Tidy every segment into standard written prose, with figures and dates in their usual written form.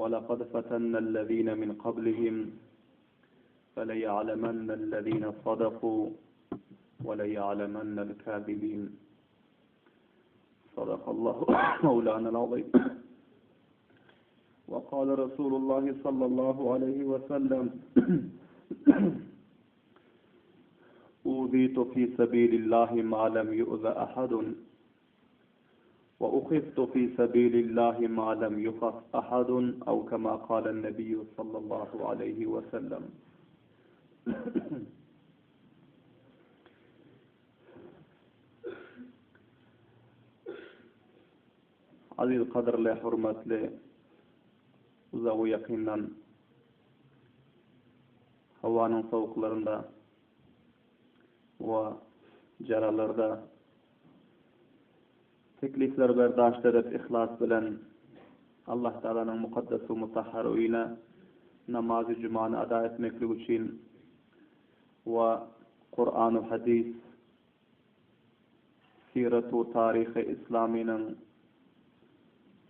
ولقد فتنا الذين من قبلهم فليعلمن الذين صدقوا وليعلمن الكاذبين. صدق الله مولانا العظيم. وقال رسول الله صلى الله عليه وسلم: أوذيت في سبيل الله ما لم يؤذ أحد وأخذت في سبيل الله ما لم يخف أحد، أو كما قال النبي صلى الله عليه وسلم. Aziz kadirli, hürmetli, uzağı yakından havanın soğuklarında ve caralarda teklifler berdaşt edip ihlas bilen Allah Teala'nın mukaddes ve mutahharu ile namazı cumanı ada etmeklik için ve Kur'an-ı hadis, siretu tarihi İslami'nin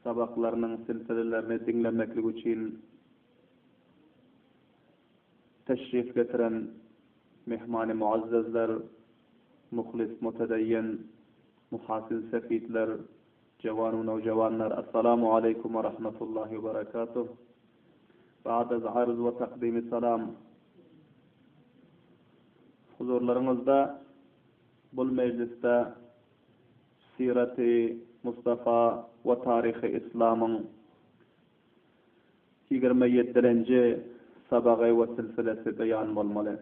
sabaklarının silsilelerini dinlemeklik için teşrif getiren mehmani muazzezler, muhlis, mutedeyyen, muhasin sefitler, cevan ve nevcevanlar, Esselamu Aleyküm ve Rahmetullahi ve Berekatuh. Ba'dez arz ve takdimi selam. Huzurlarınızda bu mecliste Siret-i Mustafa ve Tarih-i İslam'ın 27. sabagı ve silsilesi beyan olmalı.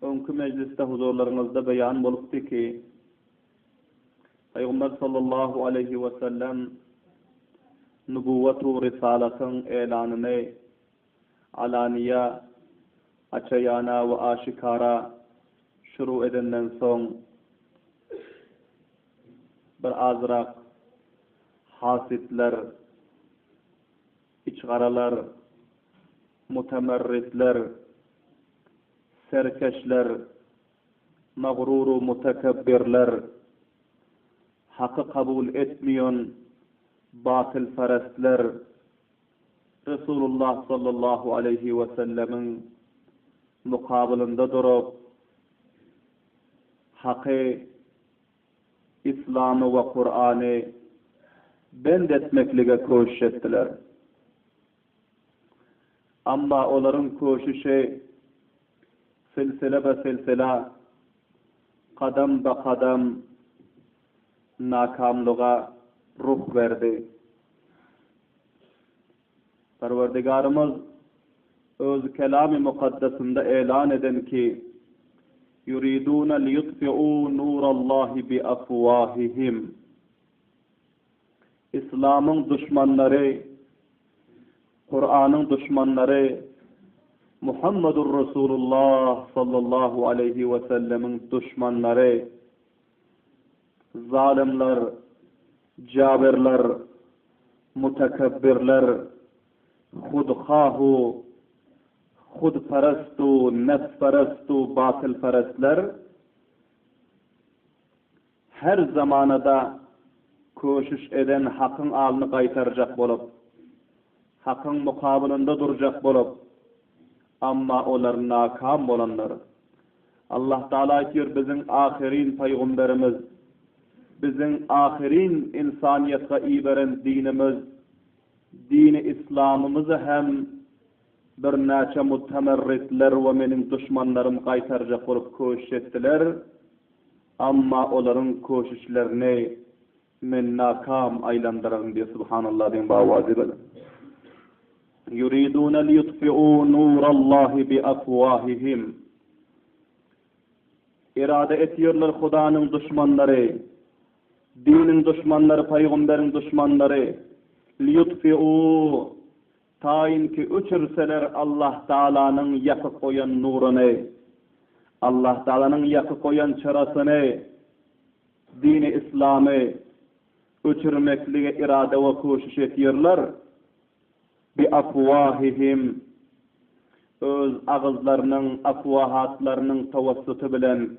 Önkü mecliste huzurlarınızda beyan oluptu ki Peygamber sallallahu aleyhi ve sellem nübüvvet-u risalatın elanını alaniye, açayana ve aşikara şuru edenden son bir azrak hasitler, içgaralar, mutemerritler, serkeşler, mağruru mutekebbirler, hakkı kabul etmeyen batıl perestler Resulullah sallallahu aleyhi ve sellemin mukabilinde durup hakkı, İslam'ı ve Kur'an'ı bendetmeklige koşuş ettiler. Ama onların koşuşu silsile be silsile, kadem be kadem nakamlığa ruh verdi. Perverdigarımız öz kelam-ı mukaddesinde elan eden ki يُرِيدُونَ لِيُطْفِعُوا نُورَ اللّٰهِ بِأَفْوَاهِهِمْ. İslam'ın düşmanları, Kur'an'ın düşmanları, Muhammedur Resulullah sallallahu aleyhi ve sellemin düşmanları, zalimler, cabirler, mutekebbirler, hudhahu, hudperestu, nefsperestu, batılperestler her zamanada koşuş eden hakkın alını kaytaracak bolup, hakkın mukabilinde duracak bolup, ama onlar nakam olanlar. Allah Teala diyor, bizim ahirin peygamberimiz, bizim ahirin insaniyete iberen dinimiz, dini İslam'ımızı hem bir neçe mutemerritler ve menin düşmanlarım kaytaracak olup koşuş ettiler. Ama onların koşuşlarını men nakam aylandırın diye Subhanallah din bağvazı böyle. يُرِيدُونَ لِيُطْفِعُوا نُورَ اللّٰهِ بِأَفْوَاهِهِمْ. İrade ediyorlar Khuda'nın düşmanları, dinin düşmanları, peygamberin düşmanları. لِيُطْفِعُوا, tayin ki uçurseler Allah Teala'nın yakıp koyan nurunu, Allah Teala'nın yakıp koyan çırasını, dini İslam'ı uçurmekliğe irade ve koşuş ediyorlar. بِأَفْوَاهِهِمْ, öz ağızlarının, afvahatlarının tavassutu bilen,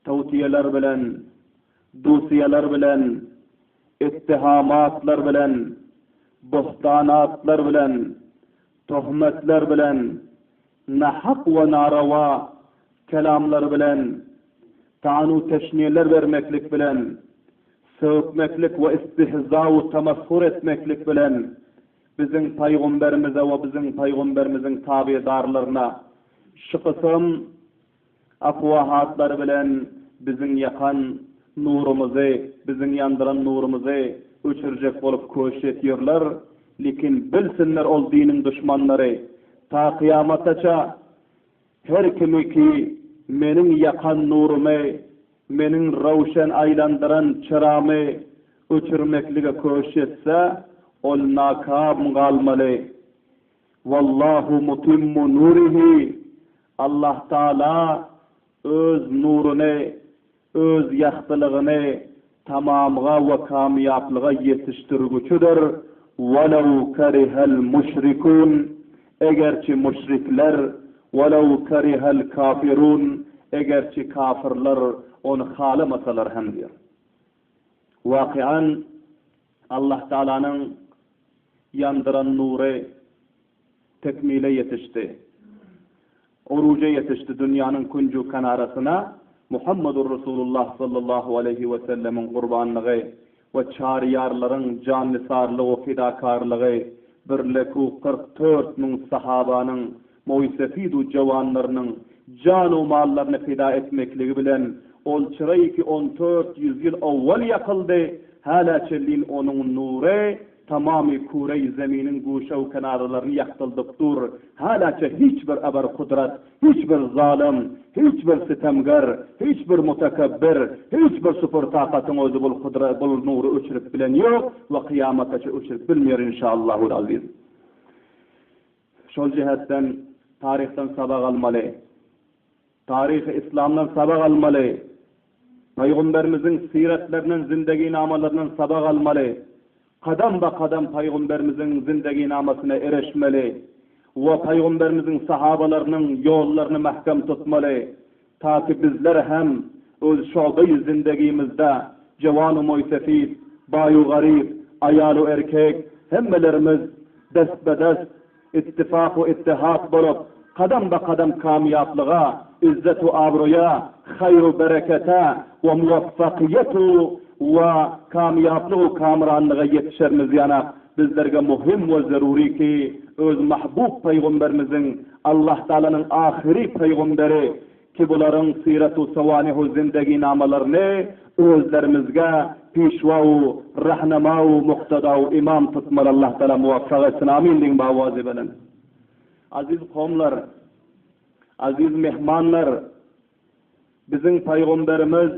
tavsiyeler bilen, dusiyeler bilen, ittihamatlar bilen, bohtanatlar bilen, tohmetler bilen, nahak ve narava kelamlar bilen, tanu teşniyeler vermeklik bilen, sövmeklik ve istihza-u temashur etmeklik bilen, bizim peygamberimize ve bizim peygamberimizin tabidarlarına şu kısım afvahatlar bilen bizim yakan nurumuzu, bizim yandıran nurumuzu uçuracak olup koşuş ediyorlar. Lekin bilsinler ol dinin düşmanları ta kıyamataça her kimi ki menin yakan nurumu, menin ravşen aylandıran çırağımı uçurmeklige koşuş etse ol nakam kalmalı. Vallahu mutimmu nurihi. Allah Teala öz nurunu, öz yaxtılığını tamamga ve kamyaplığa yetiştirgüçüdür. وَلَوْ كَرِهَ الْمُشْرِكُونَ. Egerçi müşrikler, وَلَوْ كَرِهَ الْكَافِرُونَ. Egerçi kafirler onu halamasalar hem diyor. Vakian Allah Teala'nın yandıran nuru tekmile yetişti. Oruca yetişti dünyanın kuncu kanarasına. Muhammedur Resulullah sallallahu aleyhi ve sellemin kurbanlığı ve çariyarların canlisarlığı, fidakarlığı, birleku 44 bin sahabanın, moysefidu cevanlarının canu mallarını fida etmekliği bilen, ol çıray ki 1400 yıl evvel yakıldı, hala çellin onun nuru, tamamı kure-i zeminin guşa ve kenarlarını yaktıldık dur. Hala hiçbir eber kudret, hiçbir zalim, hiçbir sitemgar, hiçbir mutakabbir, hiçbir süper takatın özü bul kudret, bul nuru uçurip bilen yok ve kıyamata uçurip bilmiyor inşallahul aziz. Şol cihetten tarihten sabah almalı. Tarih-i İslam'dan sabah almalı. Peygamberimizin siretlerinin, zindagi namalarının sabah almalı. Kadam ba kadam Peygamberimizin zindagi namasına erişmeli ve Peygamberimizin sahabalarının yollarını mahkam tutmalı. Ta ki bizler hem öz şoğbayı zindagimizde cevan-ı moysefid, bayu garib, ayalu erkek hemmelerimiz destbedest ittifak ve ittihad bulup kadam ba kadam kamyaplığa, izzet-u abroya, hayru berekete ve muvaffakiyetu ve kamyaplığı kamranlığa yetişerimiz yana bizlerge muhim ve zaruri ki öz mahbub peygamberimizin Allah Teala'nın ahiri peygamberi ki bunların siret-u savanihu zindagi namalarını özlerimizge pişva-u, rahnama-u, muqtada-u imam tutmalar Allah Teala muvaffak etsin. Amin deyin bavazi belen. Aziz kavmlar, aziz mehmanlar, bizim peygamberimiz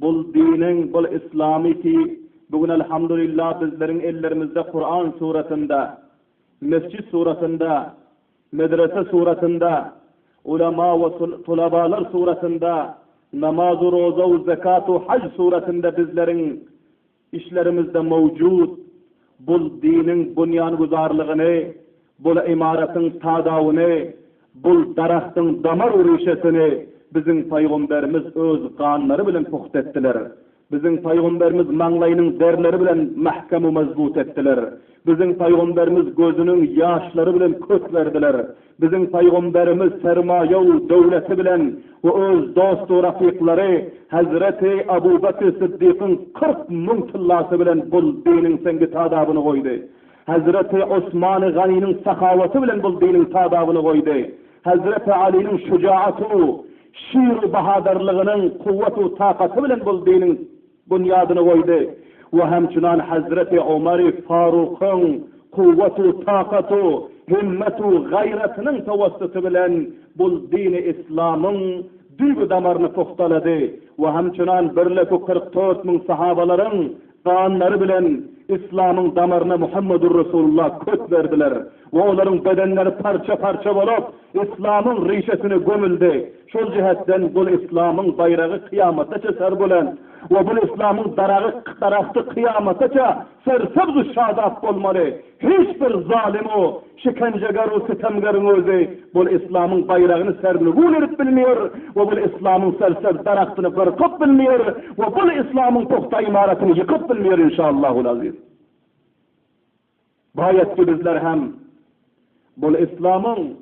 bul dinin, bul İslami ki bugün elhamdülillah bizlerin ellerimizde Kur'an suretinde, mescid suretinde, medrese suretinde, ulema ve tulabalar suretinde, namaz-ı roza ve zekat-ı hac suretinde bizlerin işlerimizde mevcut. Bul dinin bunyan güzarlığını, bul imaretin tadavını, bul darahtın damar uruşesini bizim peygamberimiz öz kanları bilen puht ettiler. Bizim peygamberimiz manglayının derleri bilen mahkemu mezbut ettiler. Bizim peygamberimiz gözünün yaşları bilen köt verdiler. Bizim peygamberimiz sermaye-u devleti bilen ve öz dostu rafikleri Hazreti Ebu Bekir Sıddık'ın 40 bin tillası bilen bul dinin sengi tadabını koydu. Hazreti Osman-ı Gani'nin sahavati bilen bul dinin tadabını koydu. Hazreti Ali'nin şücaatu, şiir bahadarlığının kuvvetu takatı bilen bul dinin bunyadını koydu. Ve hemçinan Hazreti Ömer Faruk'un kuvvetu takatu, himmetu gayretinin tavassutu bilen bul dini İslam'ın düğü damarını puhtaladı. Ve hemçinan birleku 44 bin sahabaların kanları bilen İslam'ın damarına Muhammedur Resulullah köt verdiler. ve onların bedenleri parça parça olup İslam'ın rişesini gömüldü. Şol cihetten bu İslam'ın bayrağı kıyamataça serbulen ve bu İslam'ın daraktı kıyamataça sersebzu şadap olmalı. Hiçbir zalim o, şikencegar o, sitemgarın özü bu İslam'ın bayrağını serbülgün edip bilmiyor ve bu İslam'ın serseb daraktını kırkıp bilmiyor ve bu İslam'ın tokta imaretini yıkıp bilmiyor inşallahul-aziz. Bayet ki bizler hem bu İslam'ın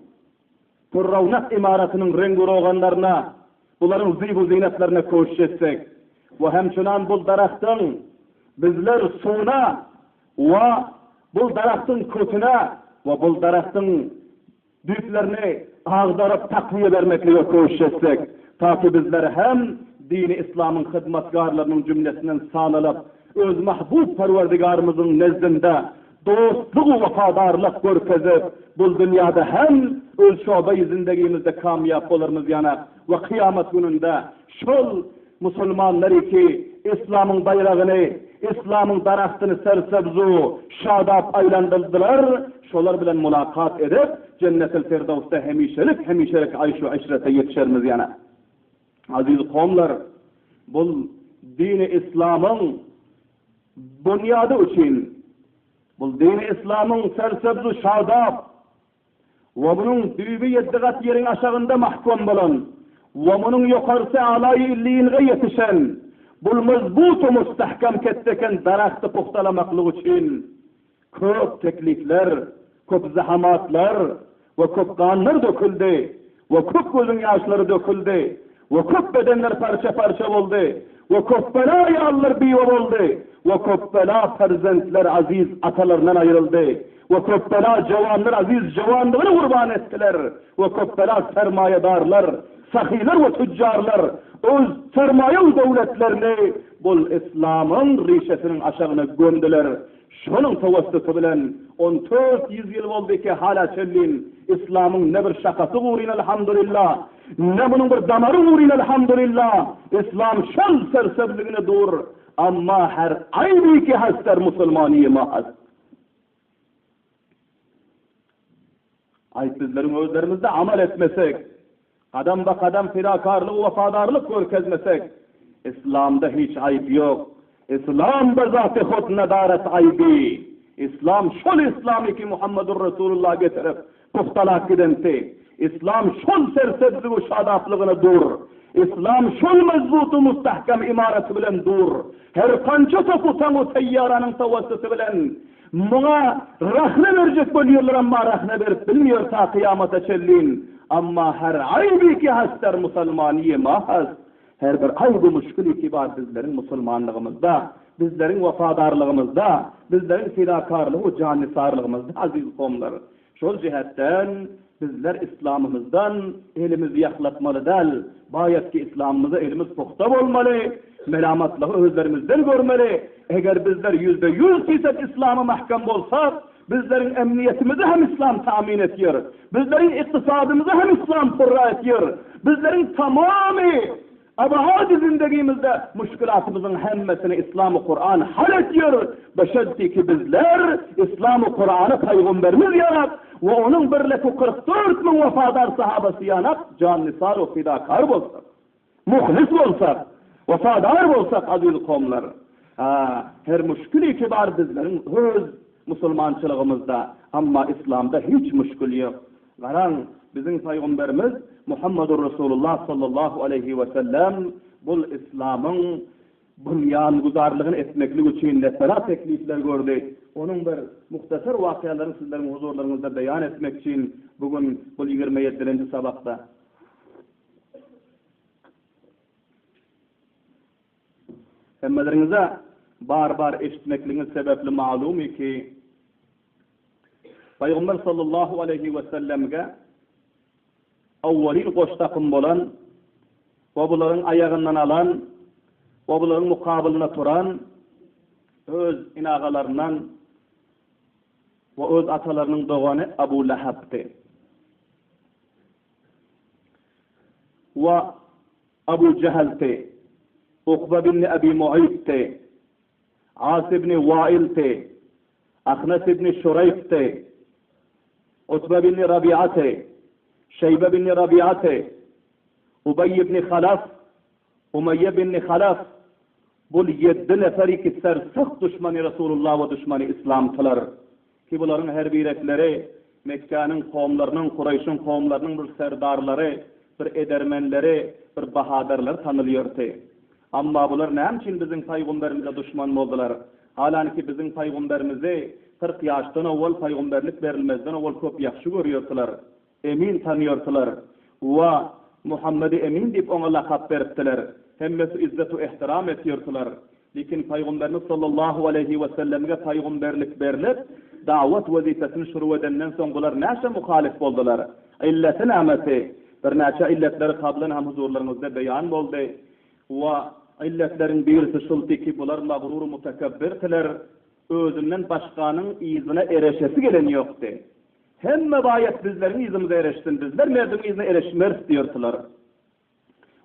Turravnak imaretinin rengi roğanlarına, bunların zibu zinetlerine koşuş etsek ve hemçunan bu daraktın bizler suna ve bu daraktın kötüne ve bu daraktın büyüklerini ağdarıp takviye vermekle koşuş etsek, ta ki bizler hem dini İslam'ın hizmetkarlarının cümlesinden sağlanıp öz mahbub perverdigarımızın nezdinde dostluk ve vafadarlık görkezip bu dünyada hem öz şobe-i zindagimizde kamyap olurmuz yana ve kıyamet gününde şol Müslümanları ki İslam'ın bayrağını, İslam'ın daraktını sersebzu, şadap aylandırdılar, şolar bilen mulakat edip cennet-el firdevs'te hemişelik ayşu aşrete yetişermiz yana. Aziz kavmlar, bu dini İslam'ın bunyadı için, bu dini İslam'ın sersebzu şadap ve bunun düğümü yeddigat yerin aşağında mahkum bulan ve bunun yukarısı alayı illiğine yetişen bu mezbutu mustahkam ketteken daraktı puhtalamaklığı için köp teklifler, köp zahamatlar ve köp kanlar döküldü ve köp gözün yaşları döküldü ve köp bedenler parça parça oldu ve köp bela yağlar biyo oldu ve köp bela perzentler aziz atalarından ayrıldı ve köp bela cavanlar aziz cavanlarını kurban ettiler ve köp bela sermayedarlar, sahiler ve tüccarlar öz sermaye devletlerini bu İslam'ın rişesinin aşağına gömdüler. Şunun tavastısı bilen 1400 yıl oldu ki hala çellin İslam'ın ne bir şakası uğrayın elhamdülillah, ne bunun bir damarı uğrayın elhamdülillah. İslam şol sersebligine dur ama her aybi ki haster Müslümaniye mahaz. Ayıpsızların özlerimizde amel etmesek, kadem be kadem fidakarlık ve vafadarlık görkezmesek, İslam'da hiç ayıp yok. İslam da zat-ı hud nedaret aybi. İslam şol İslami ki Muhammedur Resulullah getirip puhtalak gidenti. İslam şol sersebzi ve şadaplığına dur. İslam şol mezbutu mustahkam imareti bilen dur. Her kança toputan o teyyaranın tavassısı bilen buna rahne verecek bölüyorlar ama rahne verip bilmiyor ta kıyamata çellin. Ama her aybi ki haster Müslümaniye mahaz. Her bir aybi müşkülü ki var bizlerin Müslümanlığımızda, bizlerin vafadarlığımızda, bizlerin fidakarlığı, canisarlığımızda aziz kavmlar. Şol cihetten bizler İslam'ımızdan elimizi yaklatmalı değil, bayet ki İslam'ımıza elimiz puhta olmalı, melamatlığı özlerimizden görmeli. Eğer bizler %100% İslam'a mahkam olsak, bizlerin emniyetimizi hem İslam tamin ediyor, bizlerin iktisadımızı hem İslam fırra ediyor, bizlerin tamamı abadi zindagimizde müşkülatımızın hemmesini İslam-ı Kur'an hal ediyor. Beşeddi ki bizler İslam-ı Kur'an'ı Peygamberimiz yarat ve onun birleki 44 bin vefadar sahabesi yarat, canisar ve fidakar olsak, muhlis olsak, vefadar olsak aziz kavmlar. Her müşkülü kibar bizlerin öz Müslümançılığımızda ama İslam'da hiç müşkül yok. Garan bizim Peygamberimiz Muhammedur Resulullah sallallahu aleyhi ve sellem bu İslam'ın bunyan guzarlığını etmeklik için nesara teklifler gördü. Onun bir muhtasar vakıyalarını sizlerin huzurlarınızda beyan etmek için bugün bu 27. sabahta hemmelerinize bar eşitmekliğiniz sebepli malum ki Peygamber sallallahu aleyhi ve sellem'ge avvalin koştakım bolan ve bunların ayağından alan ve bunların mukabiline turan öz inağalarından ve öz atalarının doğanı Abu Lahab'ti. Ve Abu Cehal'ti, Ukba bin Abi Mu'ayt'ti, As ibn Wa'il'ti, Ahnas ibn Şurayf'ti, Utbe bin Rabi'ate, Şeybe bin Rabi'ate, Ubey ibn Halaf, Umayye bin Halaf, bu 7 neferi ki sık düşmanı Resulullah ve düşmanı İslam'tılar. Ki bunların her birekleri Mekke'nin kavimlerinin, Kureyş'in kavimlerinin bir serdarları, bir edermenleri, bir bahadırlar tanılıyordu. Amma bular ne için bizim peygamberimize düşman oldular? Halanki bizim peygamberimizi 40 yaştan evvel peygamberlik verilmezden evvel çok yaxşı görüyordular. Emin tanıyordular. Ve Muhammed'i emin deyip ona lakap veriptiler. Hemmesi izzetu ihtiram ediyordular. Lakin Peygamberimiz sallallahu aleyhi ve sellem'e peygamberlik verilip davet vazifesini şuru edenden son bular näçe muhalif boldular. İlleti nämeti bir näçe illetleri kablan hem huzurlarınızda beyan boldu. Ve illetlerin birisi şulti ki bular mağrur mutekebbirtiler. Özünden başkanın izine ereşesi gelen yoktu. Hemme bayet bizlerin izimize ereşsin. Bizler merdum izine ereşmer diyordular.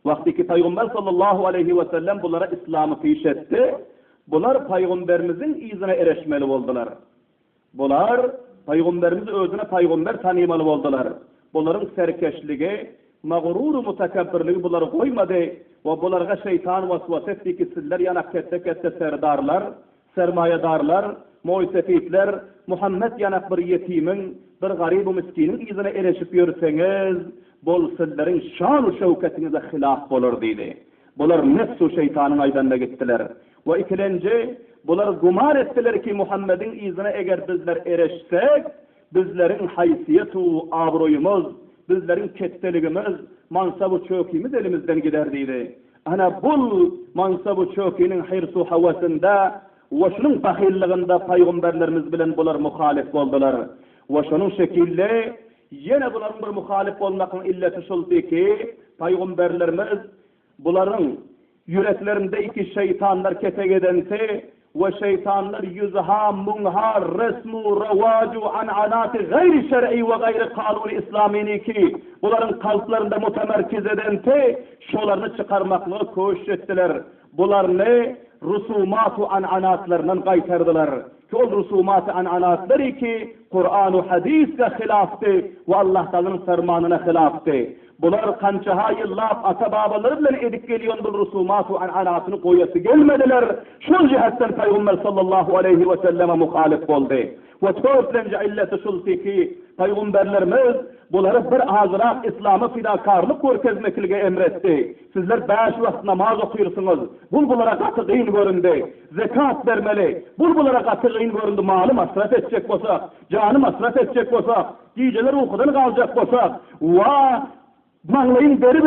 Vaktiki Peygamber sallallahu aleyhi ve sellem bunlara İslam'ı fiş etti. Bunlar Peygamberimizin izine ereşmeli oldular. Bunlar Peygamberimiz özüne Peygamber tanımalı oldular. Bunların serkeşliği, mağrur mutekebbirliği bunları koymadı. Ve bunlara şeytan vasvas etti ki sizler yanak kette serdarlar, sermayedarlar, muysefitler, Muhammed yanak bir yetimin, bir garib-u miskinin izine ereşip yürüseniz, bol sizlerin şan-u şevketinize hilaf olur dedi. Bunlar nefsu şeytanın aydanına gittiler. Ve ikilinci, bunlar gumar ettiler ki Muhammed'in izine eğer bizler ereşsek, bizlerin haysiyetu, abroyumuz, bizlerin ketteligimiz, mansabu çökimiz elimizden gider dedi. Ana bu mansabu çökinin hirsu havasında ve şunun bahilliğinde peygamberlerimiz bilen bular muhalif oldular. Ve şunun şekilde yine bunların bir muhalif olmakın illeti şulti ki peygamberlerimiz buların yüreklerindeki şeytanlar keteg edense ve şeytanlar yüzha munha resmu revacu an'anati gayri şer'i ve gayri kanuni İslamini ki bunların kalplarında mutemerkiz edense şolarını çıkarmakla koşuş ettiler. Bunlar ne? Rusumatu an'anatlarından kaytardılar. Ki o rusumat-ı an'anatları ki Kur'an-ı hadis'e hilaftı ve Allah Teala'nın fermanına hilaftı. Bunlar kançaha yıllap ata babaları bile edik geliyor bu rusumat-ı an'anatını koyası gelmediler. Şu cihetten Peygamber sallallahu aleyhi ve selleme muhalif oldu. Ve törtlence illeti şulti ki Peygamberlerimiz bunları bir azrak İslam'a fidakarlık görkezmekliğe emretti. Sizler 5 vakit namaz okuyorsunuz. Bunlara katı kıyın göründü. Zekat vermeli. Bunlara katı kıyın göründü. Malı masraf edecek olsak, canı masraf edecek olsak, giyceler uykudan kalacak olsak, mağlayın beri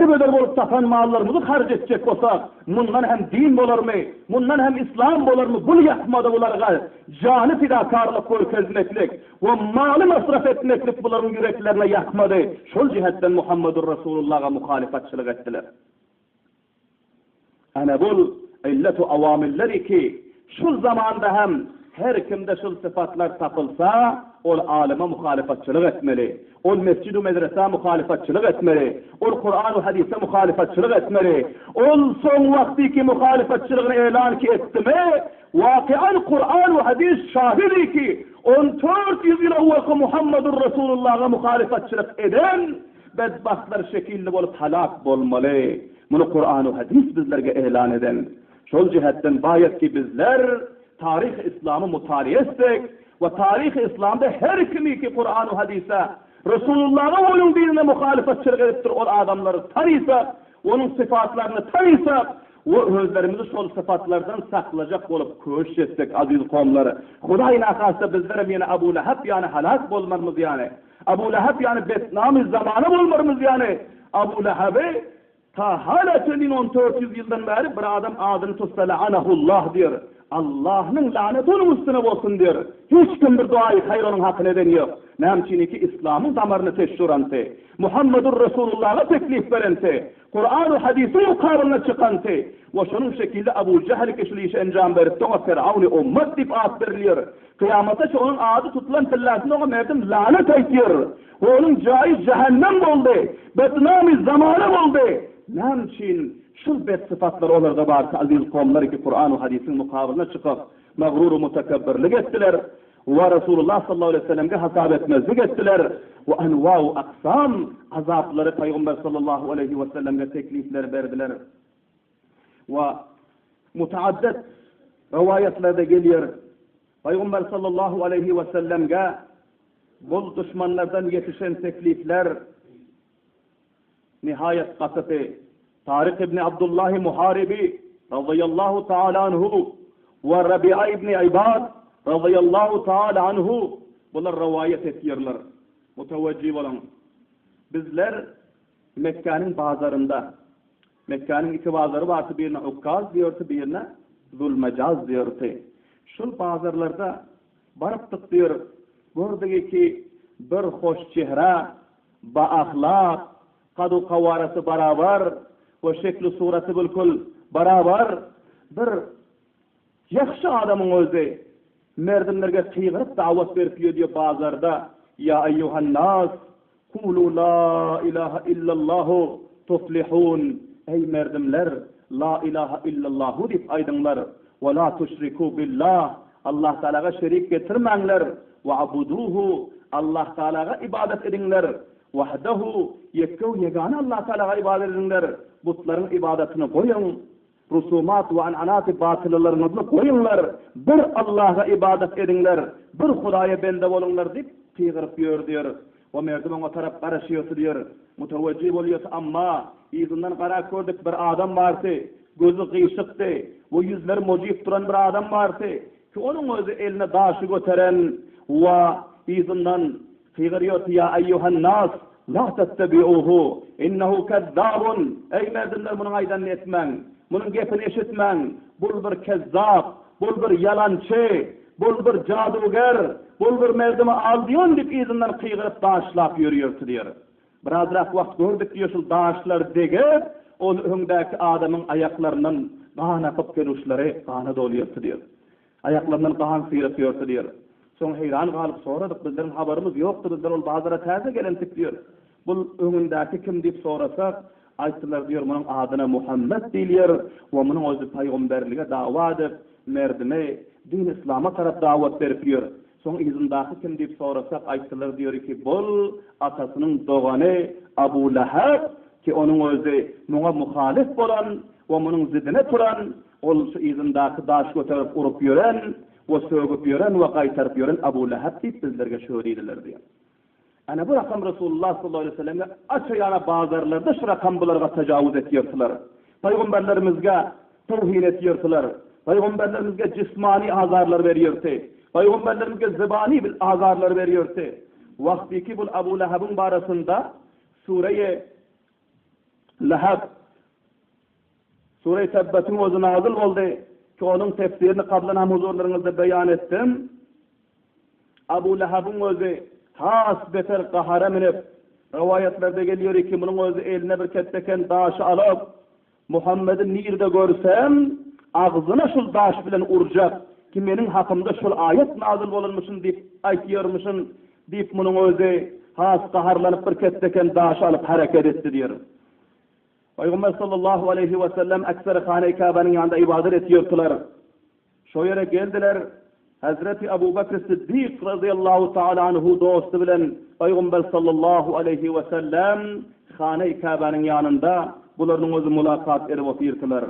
bedel olup tapan mallarımızı harc edecek olsak, bundan hem din bolar mı, bundan hem İslam bolar mı, bunu yapmadı bunlara canı fidakarlık görkezmeklik ve malı masraf etmeklik bunların yüreklerine yakmadı. Şol cihetten Muhammedur Resulullah'a muhalifetçilik ettiler. Ana bu illetu avamilleri ki şu zamanda hem her kimde şu sıfatlar tapılsa ol alime muhalifetçilik etmeli. Ol mescid-i medrese muhalifetçilik etmeli. Ol Kur'an-ı hadise muhalifetçilik etmeli. Ol son vaktiki muhalifetçiliğini elan ki etti mi? Vakian Kur'an-ı hadis şahidi ki 1400 yıl evvelki Muhammedur Resulullah'a muhalifetçilik eden bedbahtlar şekilli olup halak olmalı. Bunu Kur'an-ı hadis bizlerge elan eden. Şol cihetten bayet ki bizler tarih İslam'ı mutaliye etsek ve tarih İslam'da her kimi ki Kur'an-ı hadise Resulullah'a onun dinine muhalifetçilik ettir o adamları tanıysak, onun sıfatlarını tanıysak ve özlerimizi şol sıfatlardan saklayacak olup köş etsek aziz kavmları. Hudayın akasında bizlerim yani Abu Leheb yani halak olmarımız yani. Abu Leheb yani betnamiz zamanı olmarımız yani. Abu Leheb'i ta hala 1400 yıldan beri bir adam adını tutsa la'anahullah diyor. Allah'ın laneti onun üstüne olsun diyor. Hiç kim bir duayı hayır onun hakkını eden yok. Nemçini ki İslam'ın damarını teşhurantı. Muhammedur Resulullah'a teklif verenti. Kur'an-ı hadisi yukarına çıkantı. Ve şunun şekilde Abu Cehil kişiliği işe encam verip ona Firavun'u ummet dip ad veriliyor. Kıyamata şu onun adı tutulan tillasını ona merdim lanet aytıyor. Ve onun caiz cehennem oldu. Betnamiz zamanı oldu. Nemçin şu bet sıfatlar onlarda varsa aziz kavimler ki Kur'an-ı hadisin mukabiline çıkıp mağrur-u mutekebbirlik ettiler. ve Resulullah sallallahu aleyhi ve sellem'e hasap etmezlik ettiler. Ve enva'u aksam azapları Peygamber sallallahu aleyhi ve sellem'e teklifler verdiler. Ve mutaaddet rivayetlerde geliyor. Peygamber sallallahu aleyhi ve sellem'e bu düşmanlardan yetişen teklifler nihayet kasıtı. Tarık İbni Abdullah Muharibi radıyallahu ta'ala anhu ve Rabi'a İbni İbad radıyallahu ta'ala anhu bunlar rivayet ediyorlar. Muteveccih olan. Bizler Mekke'nin pazarında, Mekke'nin iki pazarı vardı, birine Ukkaz diyordu, birine Zulmecaz diyordu. Şu pazarlarda barıptık diyor. Gördük ki bir hoş çehre, ba-ahlak, kadu kavarası beraber ve şekli sureti bilkul beraber bir yakşı adamın özü merdimlerge kıygırıp davet verip diyor pazarda. Ya eyyuhan nas kulu la ilahe illallahu tuflihun. Ey merdimler la ilahe illallahu deyip aydınlar. Ve la tuşriku billah. Allah Teala'ga şerik getirmenler. Ve abuduhu. Allah Teala'ga ibadet edinler. Vahdehu. Yekkev yegane Allah Teala'ga ibadet edinler. Butların ibadetini koyun. Rusumat ve ananat-ı batılılarını koyunlar. Bir Allah'a ibadet edinler. Bir Hudaya bende olunlar deyip kıygırıp diyor. O merdiven o taraf karışıyor diyor. Muteveccih oluyor ama yüzünden kara gördük bir adam vardı. Gözü kıyışıktı. O yüzleri mocif duran bir adam vardı. Ki onun özü eline daşı göteren ve yüzünden kıygırıyor ya eyyuhan nas la tettebi'uhu innehu kezzabun. Ey merdinler bunun aydanını etmen. Bunun gepini eşitmen. Bul bir kezzab, bul bir yalancı, bul bir caduger, bul bir merdimi aldiyon deyip izinden kıygırıp daşlap yürüyor diyor. Birazrak vakt gördük diyor şu daşlar degip, o öndeki adamın ayaklarının kana kıpkıruşları kana doluyor diyor. Ayaklarından kan sıyırıyor diyor. Sonra heyran kalıp soradık, bizlerin haberimiz yoktu, bizler ol bazılara terze gelentik diyor. Bu önündeki kim deyip sorasak, ayttılar diyor bunun adına Muhammed diyor ve bunun özü peygamberliğe davet edip merdime din İslam'a taraf davet verip diyor. Son izindaki kim deyip sorasak ayttılar diyor ki bol atasının doğanı Abu Lahab ki onun özü buna muhalif olan ve bunun zidine turan ol şu izindaki daş götürüp urup yören ve sögüp yören ve kaytarıp yören Abu Lahab deyip bizlerge şöyleydiler diyor. Ana bu rakam Resulullah sallallahu aleyhi ve sellem'e açayana bazılarında şu rakam bularga tecavüz ediyorlar. Peygamberlerimizge tevhin ediyorlar. Peygamberlerimizge cismani azarlar veriyordu. Peygamberlerimizge zebani bil azarlar veriyordu. Vakti ki bu Abu Lahab'ın barasında Sure-i Lahab Sure-i Tebbet'in özü nazil oldu ki onun tefsirini kablan hem huzurlarınızda beyan ettim. Abu Lahab'ın özü has beter kahara minip rivayetlerde geliyor ki bunun özü eline bir ketteken daşı alıp Muhammed'i nirde görsem ağzına şu daş bilen uracak ki menin hakkımda şu ayet nazil olunmuşsun deyip aytıyormuşsun deyip bunun özü has kaharlanıp bir ketteken daşı alıp hareket etti diyor. Peygamber sallallahu aleyhi ve sellem ekseri Hane-i Kabe'nin yanında ibadet ediyordular. Şu yere geldiler. Hazreti Ebu Bekir Siddiq radıyallahu ta'ala anhu dostu bilen Peygamber sallallahu aleyhi ve sellem Hane-i Kabe'nin yanında bularının özü mulakat erip oturdular.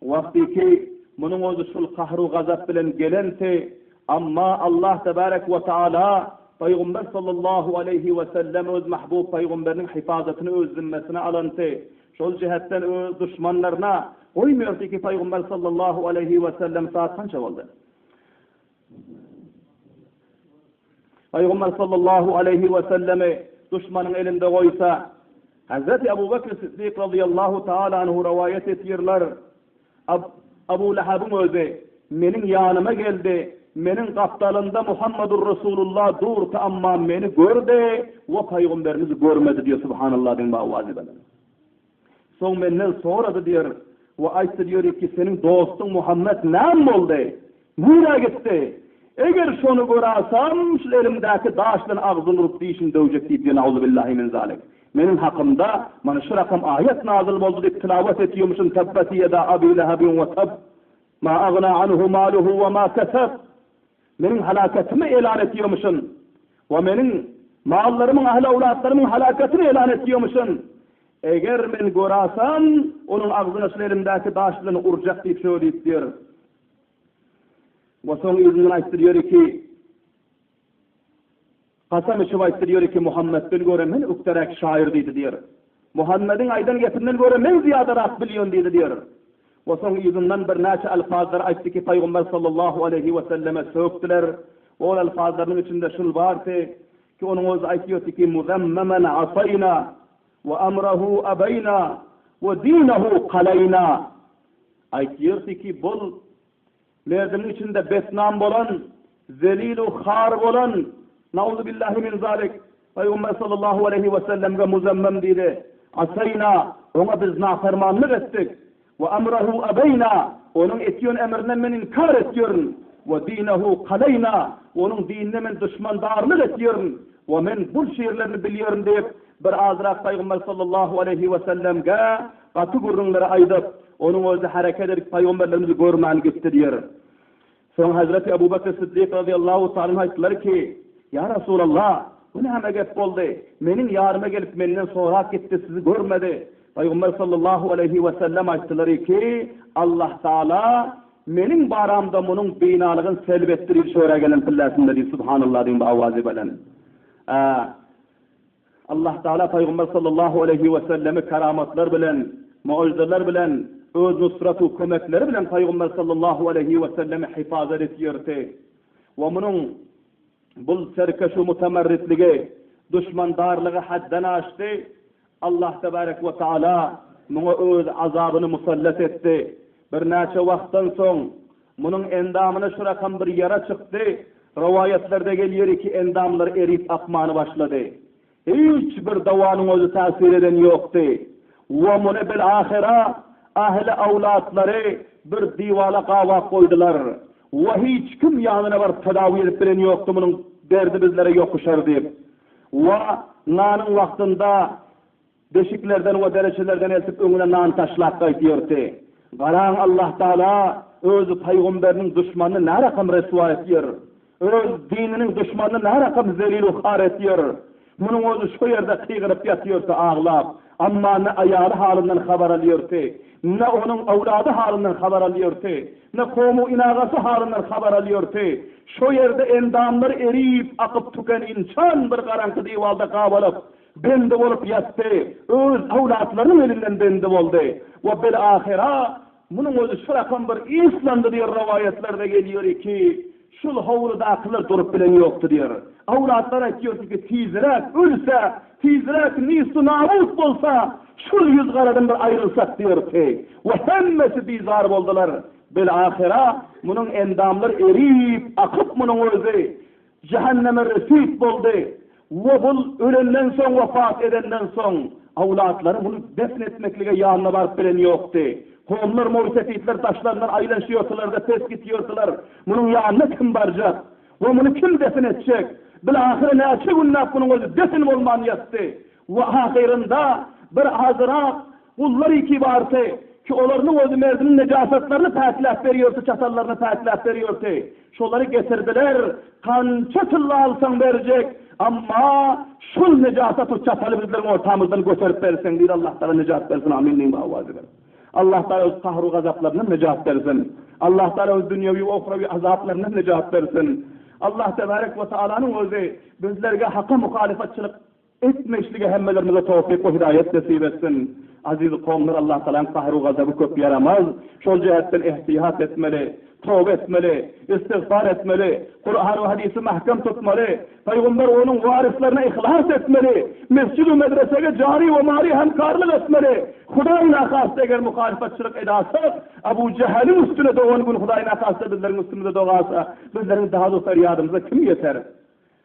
Vakti ki bunun özü şul kahru gazap bilen gelenti amma Allah tebarek ve taala Peygamber sallallahu aleyhi ve sellem öz mahbub Peygamberinin hifazatını öz zimmesine alantı. Şol cihetten öz düşmanlarına uymuyordu ki Peygamber sallallahu aleyhi ve sellem saat kança oldu? Peygamber sallallahu aleyhi ve sellemi düşmanın elinde koysa Hazreti Ebu Bekir Siddiq radıyallahu ta'ala anhu rivayet ediyorlar. Abu Lahab'ın özü menin yanıma geldi. Menin kaptalında Muhammedur Resulullah durdu amma beni gördü ve Peygamberimizi görmedi diyor subhanallah din bağvazı bana. Son benden sonra diyor ve ayıttı diyor ki senin dostun Muhammed ne oldu? Nereye gitti? Eğer şunu görasam şu elimdeki daşla ağzını vurup dişini dövecek deyip diyor nauzubillahi min zalik. Benim hakkımda bana şu rakam ayet nazil oldu deyip tilavet ediyormuşum. Tebbeti yeda Abi Lehabin ve tab ma agna anhu maluhu ve ma keseb. Menin halaketimi elan ediyormuşsun. Ve menin maallarımın, ahli avlatlarımın halaketini elan ediyormuşsun. Eğer men görasam, onun ağzına şilerimdeki daşlarını urcak deyip söyleyip diyor. Ve son yüzünden ayıttırıyor ki, kasam içi ayıttırıyor ki Muhammed'den göre men ukterek şair deydi diyor. Muhammed'in aydan getinden göre men ziyadarak bilyon deydi diyor. Ve son yüzünden bir neçe alfazlar ayıttı ki Peygamber sallallahu aleyhi ve selleme söktüler. O alfazların içinde şul vardı ki onun özü ayıttıyor ki muzemmemen asayna ve emrahu abeyna ve dinahu kalayna. Ayıttıyor ki bol merdinin içinde betnam bolan, zelil-u khar bolan, nauzu billahi min zalik, Peygamber sallallahu aleyhi ve sellem'e muzemmem deydi. Asayna, ona biz nafermanlık ettik. Ve emrahu abeyna, onun etiyon emrinden men inkar ediyorun. Ve dinahu kalayna, onun dinine men düşmandarlık ediyorun. Ve men bu şiirlerini biliyorum deyip, bir azrak Peygamber sallallahu aleyhi ve sellem'e katı gurrunları aydıp, onun özü hareket edip Peygamberlerimizi görmeyen gitti diyor. Sonra Hazreti Ebu Bekir Sıddık radıyallahu ta'ala ayttılar ki, ya Resulallah, bu ne heme gep oldu? Menin yarıma gelip menden sonra gitti, sizi görmedi. Peygamber sallallahu aleyhi ve sellem ayttılar ki, Allah Teala menin baramda bunun binalığın selbettirip şöyle gelen pillesinde diye subhanallah diyeyim avazı belen. Allah Teala Peygamber sallallahu aleyhi ve sellemi keramatlar bilen, mucizeler bilen, öz nusratu kömekleri bilen Peygamber sallallahu aleyhi ve sellemi hifazet ediyordu. Ve bunun bu serkeşu mutemerritligi, düşmandarlığı hadden aştı. Allah tebarek ve teala buna öz azabını musallat etti. Bir neçe vaktan son bunun endamına şurakan bir yara çıktı. Rivayetlerde geliyor ki endamlar erip akmanı başladı. Hiçbir davanın özü tasir eden yoktu. Ve bunu bil ahira ahli avlatları bir divala kavak koydular. Ve hiç kim yanına var tedavi edip bilen yoktu bunun derdi bizlere yokuşar deyip. Ve nanın vaktinde deşiklerden ve dereçelerden eltip önüne nan taşlak kaytıyordu. Garan Allah Teala öz peygamberinin düşmanını ne rakam resva ediyor. Öz dininin düşmanını ne rakam zelil-u khar ediyor. Bunun özü şu yerde kıygırıp yatıyorsa ağlap. Ama ne ayalı halinden haber alıyordu. Ne onun avladı halinden haber alıyordu. Ne komu inagası halinden haber alıyordu. Şu yerde endamlar eriyip akıp tüken insan bir karanlık divalda kavalıp bende olup yattı. Öz avlatlarının elinden bende oldu. Ve bil ahira bunun özü şurakan bir İslam'da diyor rivayetlerde geliyor ki şul havluda akıllar durup bilen yoktu diyor. Avlatlara diyor ki tizrek ölse, tizrek nisu namus olsa şul yüz karadan bir ayrılsak diyor ki. Ve hemmesi bizar oldular. Bil ahira bunun endamlar eriyip akıp bunun özü cehenneme resip oldu. Ve bu ölenden son vefat edenden son avlatları bunu defnetmekliğe yanına varıp bilen yoktu. Homlar mursefitler taşlarından aylaşıyordular da pes gidiyordular. Bunun yanına kim varacak? Ve bunu kim defin edecek? Bilahire neçe günler bunun özü defin olman yattı. Ve ahirinde bir azra kullar iki vardı ki onların özü merdinin necasatlarını tatilat veriyordu, çatallarını tatilat veriyordu. Şunları getirdiler, kança tılla alsan verecek. Ama şul necasatı çatalı bizlerin ortamızdan götürüp versen diye Allah Teala necat versin. Amin diyeyim avazı verin. Allah Teala öz kahru gazaplarından necat versin. Allah Teala öz dünyevi ve uhrevi azaplarından necat versin. Allah Tebarek ve Teala'nın özü bizlerge hakka muhalefetçilik etmeşliğe hemmelerimize tevfik ve hidayet nasip etsin. Aziz kavimler Allah Teala'nın kahru gazabı köp yaramaz. Şol cihetten ihtiyat etmeli, tövbe etmeli, istiğfar etmeli, Kur'an ve hadisi mahkem tutmalı, Peygamber onun varislerine ihlas etmeli, mescid-i medresege cari ve mari hemkarlık etmeli. Hudayna kastı eğer muhalefetçilik edası, Ebu Cehal'in üstüne doğan gün Hudayna kastı bizlerin üstümüze doğasa, bizlerin daha da feryadımıza kim yeter?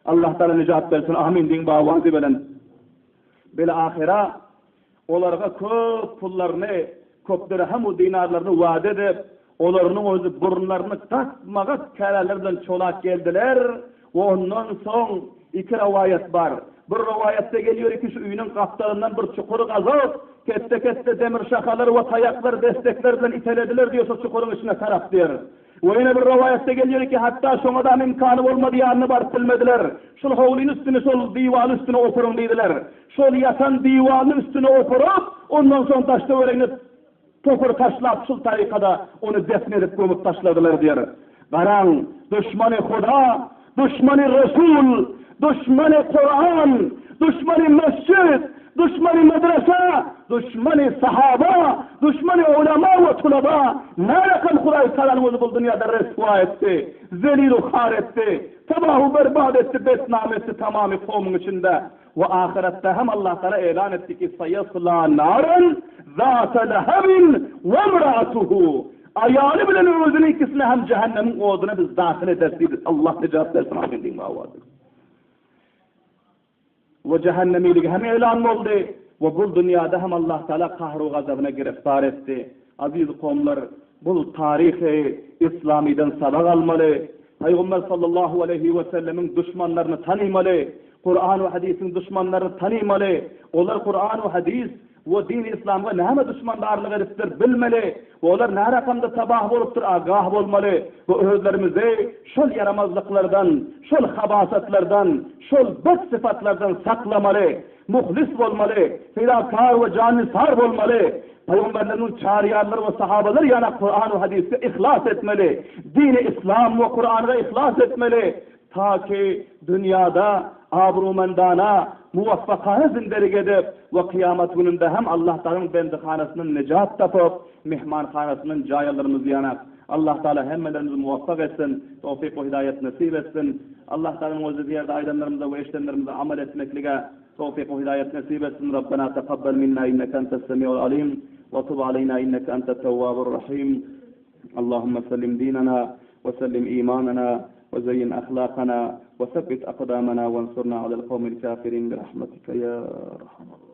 Allah Teala necat versin. Amin deyin bağvazı bilen. Böyle ahira onlara köp pullarını, köp dirhem dinarlarını vaat edip, onların özü burunlarını takmağa keralerden çolak geldiler ve ondan son iki rivayet var. Bir rivayette geliyor ki şu üyünün kaptalından bir çukuru kazıp kette demir şakaları ve tayakları desteklerden itelediler diyorsa çukurun içine taraf diyor. Ve yine bir rivayette geliyor ki hatta şonadan imkanı olmadı yanını bartılmediler. Şol havlin üstüne, şol divanın üstüne oturun dediler. Şol yatan divanın üstüne oturup ondan sonra taşta öğrenip topur taşlap şol tarikada onu defnedip gömüp taşladılar diyor. Karan düşmanı Huda, düşmanı Resul, düşmanı Kur'an, düşmanı mescid, düşmanı medrese, düşmanı sahaba, düşmanı ulema ve tulaba ne yakın Huda-i Teala'nı bu dünyada resva etti, zelil-u khar etti, tebahu berbat etti, betnam etti tamamı kavmin içinde. Ve ahirette hem Allah Teala ilan etti ki sayasla naren zâte lehebin ve mra'atuhu. Ayağını bilen özünün ikisine hem cehennemin oduna biz dahil edersiniz. Allah necat versin amin diyeyim avadı. Ve cehennemilik hem ilan oldu. Ve bu dünyada hem Allah Teala kahru gazabına giriftar etti. Aziz kavimler, bu tarihi İslami'den sabah almalı. Peygamber sallallahu aleyhi ve sellemin düşmanlarını tanımalı. Kur'an ve hadisin düşmanlarını tanımalı. Onlar Kur'an ve hadis ve din İslam'a nehme düşmanlarlık ediptir bilmeli. Ve onlar ne rakamda tabah oluptur agah olmalı. Ve özlerimizi şol yaramazlıklardan, şol habasatlardan, şol bed sıfatlardan saklamalı. Muhlis olmalı. Fidakar ve canisar olmalı. Peygamberlerin çağrıyanları ve sahabeler yana Kur'an ve hadise ihlas etmeli. Din-i İslam ve Kur'an'a ihlas etmeli. Ta ki dünyada abrumendana, muvaffakane zindelik edip ve kıyamet gününde hem Allah Teala'nın bendihanasının necat tapıp mihmanhanasının cayalarımız yanak. Allah Teala hemmelerimizi muvaffak etsin, tevfik ve hidayet nasip etsin. Allah Teala'nın o ziyarda aydanlarımıza ve eşlenlerimize amel etmeklige tevfik ve hidayet nasip etsin. Rabbena teqabbel minna inneke entes semiul alim ve tub aleyna inneke entet tevvabur rahim. Allahümme sellim dinana ve sellim imanana وزين أخلاقنا وثبت أقدامنا وانصرنا على القوم الكافرين برحمتك يا أرحم الراحمين.